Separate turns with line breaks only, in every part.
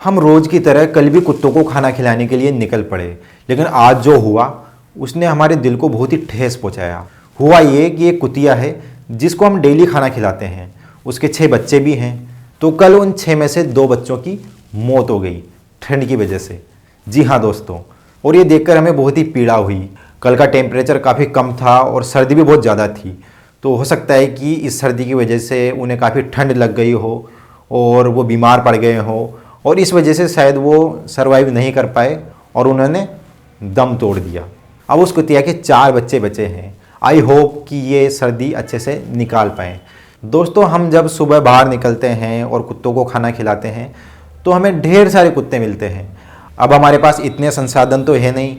हम रोज़ की तरह कल भी कुत्तों को खाना खिलाने के लिए निकल पड़े, लेकिन आज जो हुआ उसने हमारे दिल को बहुत ही ठेस पहुंचाया। हुआ ये कि एक कुतिया है जिसको हम डेली खाना खिलाते हैं, उसके 6 बच्चे भी हैं। तो कल उन 6 में से 2 बच्चों की मौत हो गई ठंड की वजह से। जी हाँ दोस्तों, और ये देखकर हमें बहुत ही पीड़ा हुई। कल का टेम्परेचर काफ़ी कम था और सर्दी भी बहुत ज़्यादा थी, तो हो सकता है कि इस सर्दी की वजह से उन्हें काफ़ी ठंड लग गई हो और वो बीमार पड़ गए हो, और इस वजह से शायद वो सरवाइव नहीं कर पाए और उन्होंने दम तोड़ दिया। अब उस कुतिया के 4 बच्चे बचे हैं। आई होप कि ये सर्दी अच्छे से निकाल पाएँ। दोस्तों, हम जब सुबह बाहर निकलते हैं और कुत्तों को खाना खिलाते हैं तो हमें ढेर सारे कुत्ते मिलते हैं। अब हमारे पास इतने संसाधन तो है नहीं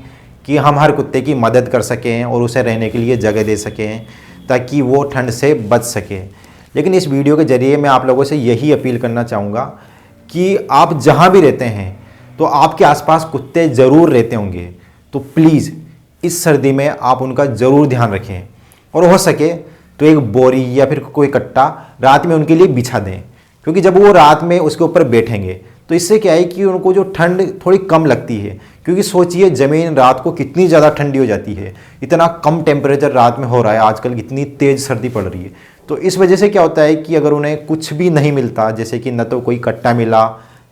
कि हम हर कुत्ते की मदद कर सकें और उसे रहने के लिए जगह दे सकें ताकि वो ठंड से बच सके। लेकिन इस वीडियो के ज़रिए मैं आप लोगों से यही अपील करना चाहूँगा कि आप जहाँ भी रहते हैं तो आपके आसपास कुत्ते ज़रूर रहते होंगे, तो प्लीज़ इस सर्दी में आप उनका ज़रूर ध्यान रखें और हो सके तो एक बोरी या फिर कोई कट्टा रात में उनके लिए बिछा दें, क्योंकि जब वो रात में उसके ऊपर बैठेंगे तो इससे क्या है कि उनको जो ठंड थोड़ी कम लगती है। क्योंकि सोचिए ज़मीन रात को कितनी ज़्यादा ठंडी हो जाती है, इतना कम टेम्परेचर रात में हो रहा है आजकल, कितनी तेज़ सर्दी पड़ रही है। तो इस वजह से क्या होता है कि अगर उन्हें कुछ भी नहीं मिलता, जैसे कि न तो कोई कट्टा मिला,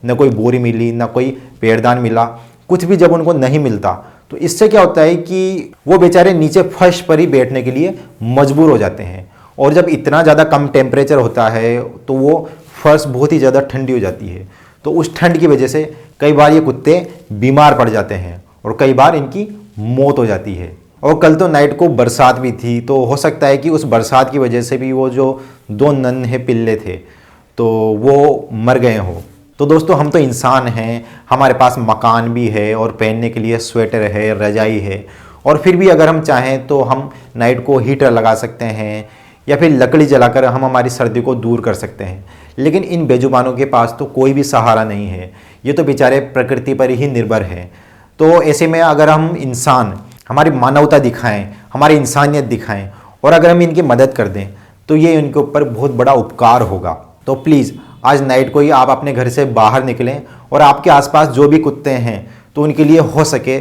न कोई बोरी मिली, न कोई पेड़दान मिला, कुछ भी जब उनको नहीं मिलता तो इससे क्या होता है कि वो बेचारे नीचे फर्श पर ही बैठने के लिए मजबूर हो जाते हैं। और जब इतना ज़्यादा कम टेम्परेचर होता है तो वो फर्श बहुत ही ज़्यादा ठंडी हो जाती है। तो उस ठंड की वजह से कई बार ये कुत्ते बीमार पड़ जाते हैं और कई बार इनकी मौत हो जाती है। और कल तो नाइट को बरसात भी थी, तो हो सकता है कि उस बरसात की वजह से भी वो जो 2 नन्हे पिल्ले थे तो वो मर गए हों। तो दोस्तों, हम तो इंसान हैं, हमारे पास मकान भी है और पहनने के लिए स्वेटर है, रजाई है, और फिर भी अगर हम चाहें तो हम नाइट को हीटर लगा सकते हैं या फिर लकड़ी जलाकर हम हमारी सर्दी को दूर कर सकते हैं। लेकिन इन बेजुबानों के पास तो कोई भी सहारा नहीं है, ये तो बेचारे प्रकृति पर ही निर्भर हैं। तो ऐसे में अगर हम इंसान हमारी मानवता दिखाएं, हमारी इंसानियत दिखाएं और अगर हम इनकी मदद कर दें तो ये इनके ऊपर बहुत बड़ा उपकार होगा। तो प्लीज़ आज नाइट को ही आप अपने घर से बाहर निकलें और आपके आसपास जो भी कुत्ते हैं तो उनके लिए हो सके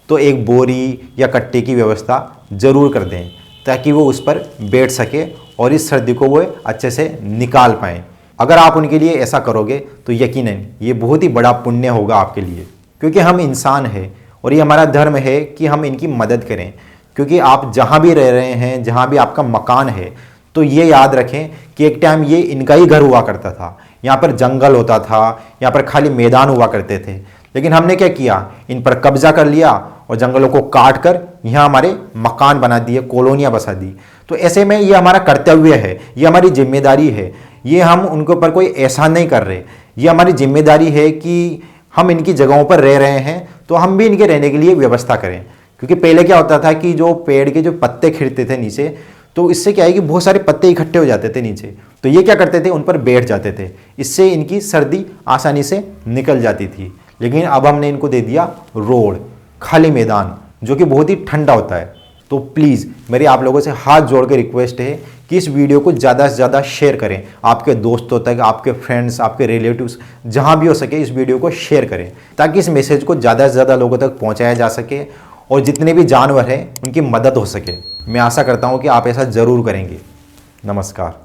तो एक बोरी या कट्टे की व्यवस्था ज़रूर कर दें ताकि वो उस पर बैठ सके और इस सर्दी को वो अच्छे से निकाल पाएँ। अगर आप उनके लिए ऐसा करोगे तो यकीनन ये बहुत ही बड़ा पुण्य होगा आपके लिए, क्योंकि हम इंसान हैं और ये हमारा धर्म है कि हम इनकी मदद करें। क्योंकि आप जहाँ भी रह रहे हैं, जहाँ भी आपका मकान है, तो ये याद रखें कि एक टाइम ये इनका ही घर हुआ करता था। यहाँ पर जंगल होता था, यहाँ पर खाली मैदान हुआ करते थे, लेकिन हमने क्या किया, इन पर कब्जा कर लिया और जंगलों को काट कर यहाँ हमारे मकान बना दिए, कॉलोनियाँ बसा दी। तो ऐसे में ये हमारा कर्तव्य है, ये हमारी जिम्मेदारी है, ये हम उनके ऊपर कोई एहसान नहीं कर रहे। ये हमारी जिम्मेदारी है कि हम इनकी जगहों पर रह रहे हैं तो हम भी इनके रहने के लिए व्यवस्था करें। क्योंकि पहले क्या होता था कि जो पेड़ के जो पत्ते खिलते थे नीचे, तो इससे क्या है कि बहुत सारे पत्ते इकट्ठे हो जाते थे नीचे, तो ये क्या करते थे, उन पर बैठ जाते थे, इससे इनकी सर्दी आसानी से निकल जाती थी। लेकिन अब हमने इनको दे दिया रोड, खाली मैदान, जो कि बहुत ही ठंडा होता है। तो प्लीज़ मेरी आप लोगों से हाथ जोड़ के रिक्वेस्ट है कि इस वीडियो को ज़्यादा से ज़्यादा शेयर करें, आपके दोस्तों तक, आपके फ्रेंड्स, आपके रिलेटिव्स, जहाँ भी हो सके इस वीडियो को शेयर करें ताकि इस मैसेज को ज़्यादा से ज़्यादा लोगों तक पहुँचाया जा सके और जितने भी जानवर हैं उनकी मदद हो सके। मैं आशा करता हूँ कि आप ऐसा ज़रूर करेंगे। नमस्कार।